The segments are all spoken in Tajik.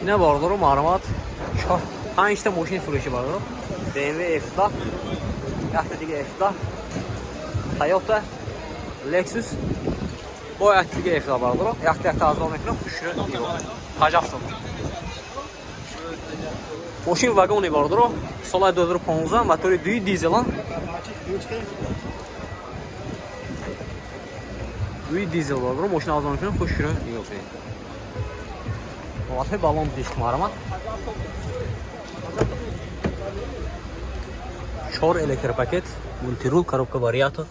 Yine bardaro malumat 5 ta mashina furushi bardaro. BMW F-da, yaxda diga F-da, Toyota, Lexus, bu yaxda diga F-da bardaro. Yaxda azal mekran xushru yo'q. Hajafton. Mashina vagoni bardaro. Sola 2015, motori 2 dizelan. 2 dizel bardaro. Mashina azal mekran xushru yo'q. Vaqti balon disk marama. 4 электропакет, мультирул, коробка вариатор,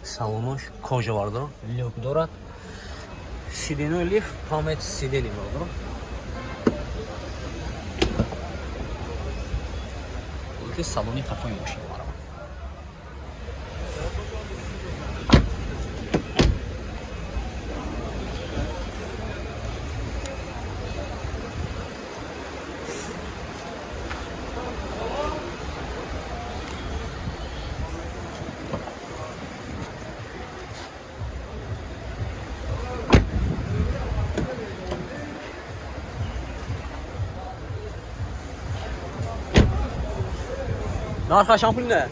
салонош, кожа бардро, люк дорад, сиденой лифт, память сидели бардро. Вот салоне какой машина бардро. Narx şampul ne?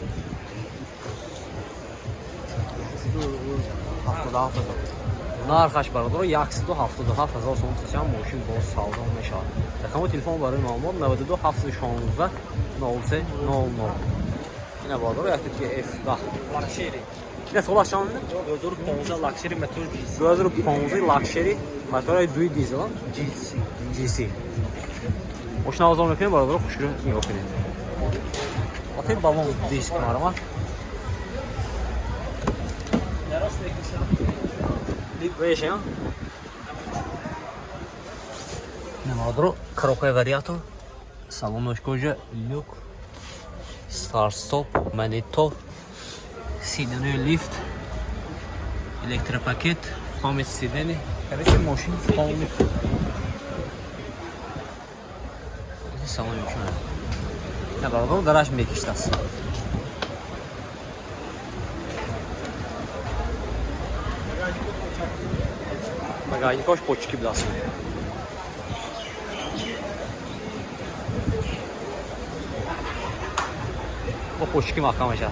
Haftada. Narx bardaro, yaksıda haftada 7000 so'm tutgan mashina boz savdo meshal. Raqam telefon bari ma'lumot 92 716 03 00. Yine bardaro yaxdagi F-da. Luxury. Ne so'rasham edi? 2015 Luxury motor GC. 2015 Luxury motor 2 dizel GC. Mashina azam ekan bardaro, xushru yo'q edi. Atayım balon disk marama. Видишь, а? Не мадро, коробка вариатор, салон кожа, люк, старт-стоп, монитор, сидений лифт, электропакет, память сидений. Короче, машина полностью. Салон еще. Ne bardaro, garaj mekishtasi. Bagajnik osh pochki bilasiz. Bu pochki mahkam ekan.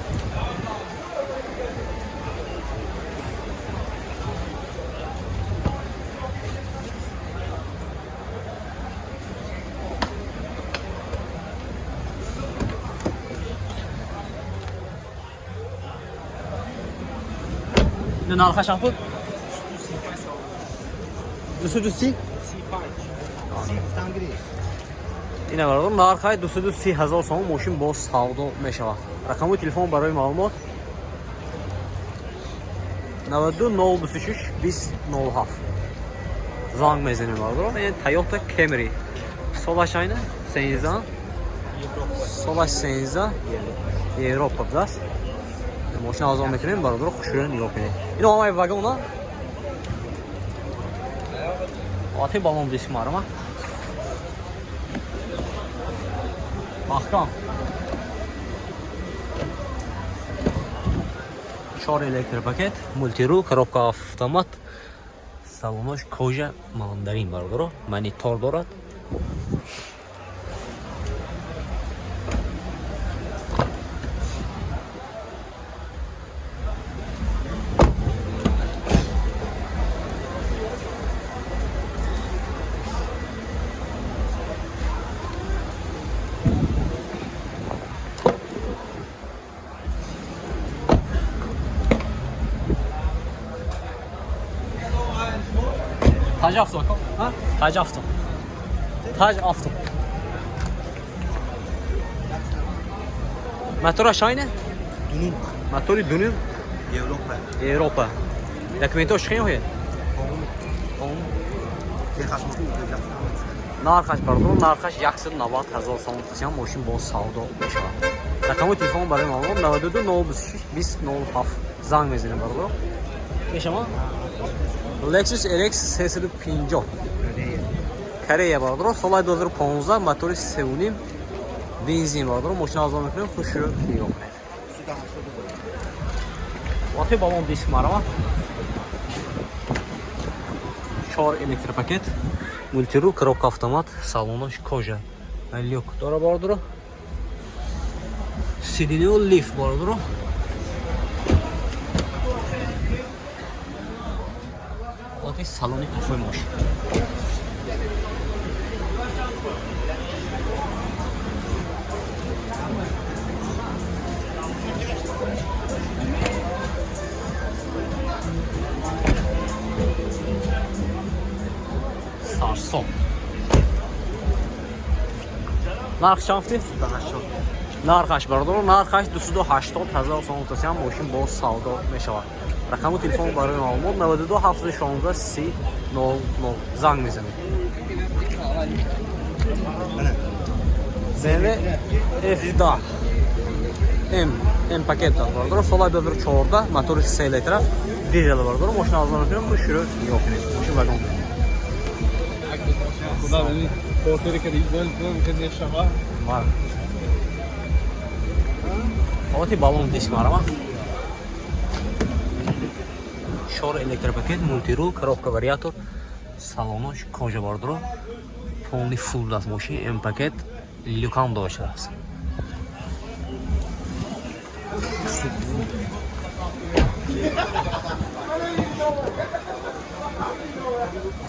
Ne narx şampul? Dusudusi? Ina bardaro, narxi 230,000 so'm mashina boz savdo meshava. Raqami telefon baroy ma'lumot 92 023 207. Zang mezenim bardaro. Yani Toyota Camry. Solash ayna 16. Solash 16. Европа plus. Mashina azam mekanım bardaro, xushron yo'q edi. Ina olmay vagona. Atay balon disk marama. Mahkam. 4 электропакет, мультирул, коробка автомат, салонош кожа, мандарин бардaro, монитор дорад. Tac Avto. Ha? Tac Avto. Tac Avto. Motor aşağıya? Dunun. Motoru Dunun. Avrupa. Dokumenti chiqgan yo'q? Narx bardaro, narx yaksin 90,000 so'm tutgan mashina boz savdo meshava. Raqami telefon bari ma'lumot 92 023 207. Zang mezenim bardaro. Meshama? Lexus RX 350. Koreya bardaro, sola 2015, motori 3.5, benzin bardaro, mashina azam ekan, xushru yo'q. Vaqti balon disk marama. 4 elektropaket, Multirul коробка автомат, салонош кожа. Люк дора бардуро. Сидинеу лифт бардуро. Окей, салони кафе машин. Sarson. Narx çanfti? Narxaş бардуро. Нархаш 280,000 сом мутасиам мошин бо савдо мешавад. Рақами телефон барои маълумот 92 716 3000 занг мезанед. BMW F10 M paket бардуро. Соли 2014, мотори 3 литр, дизел бардуро. Мошин арзон мекунем, хушуро ёб нест. Мошин вагон. Kуда beni porteri que dizel que deixa lá. Var. Oti balon disk var ama. Shor elektropaket, multirul, коробка вариатор, салонош кожа бардуро. Полный full даст мошин, M paket, люкам дошаст.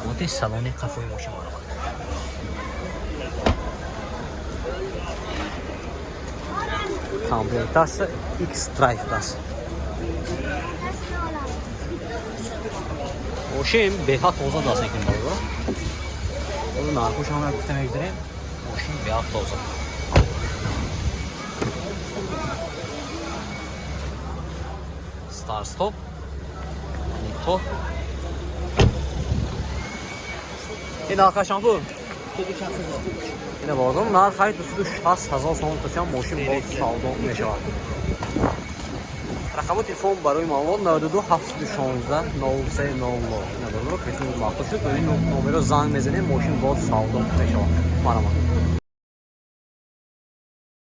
Вот и салоне кафе мошин бар. Комплектация X-Drive даст. Мошин беҳад тоза даст екин бардуро. Оду нархушам гуфта мегузарем. Мошин беҳад тоза. Start stop. Мотор. این нархашам бу. اینا бардум, нархай 260,000 сом мутасиам мошин боз савдо мешавад. Рақами телефон барои маълумот 92 716 0300. Ина бардуро, кисми махтур шуд, ба ин номеро занг мезанем, мошин боз савдо мешавад. Марамад.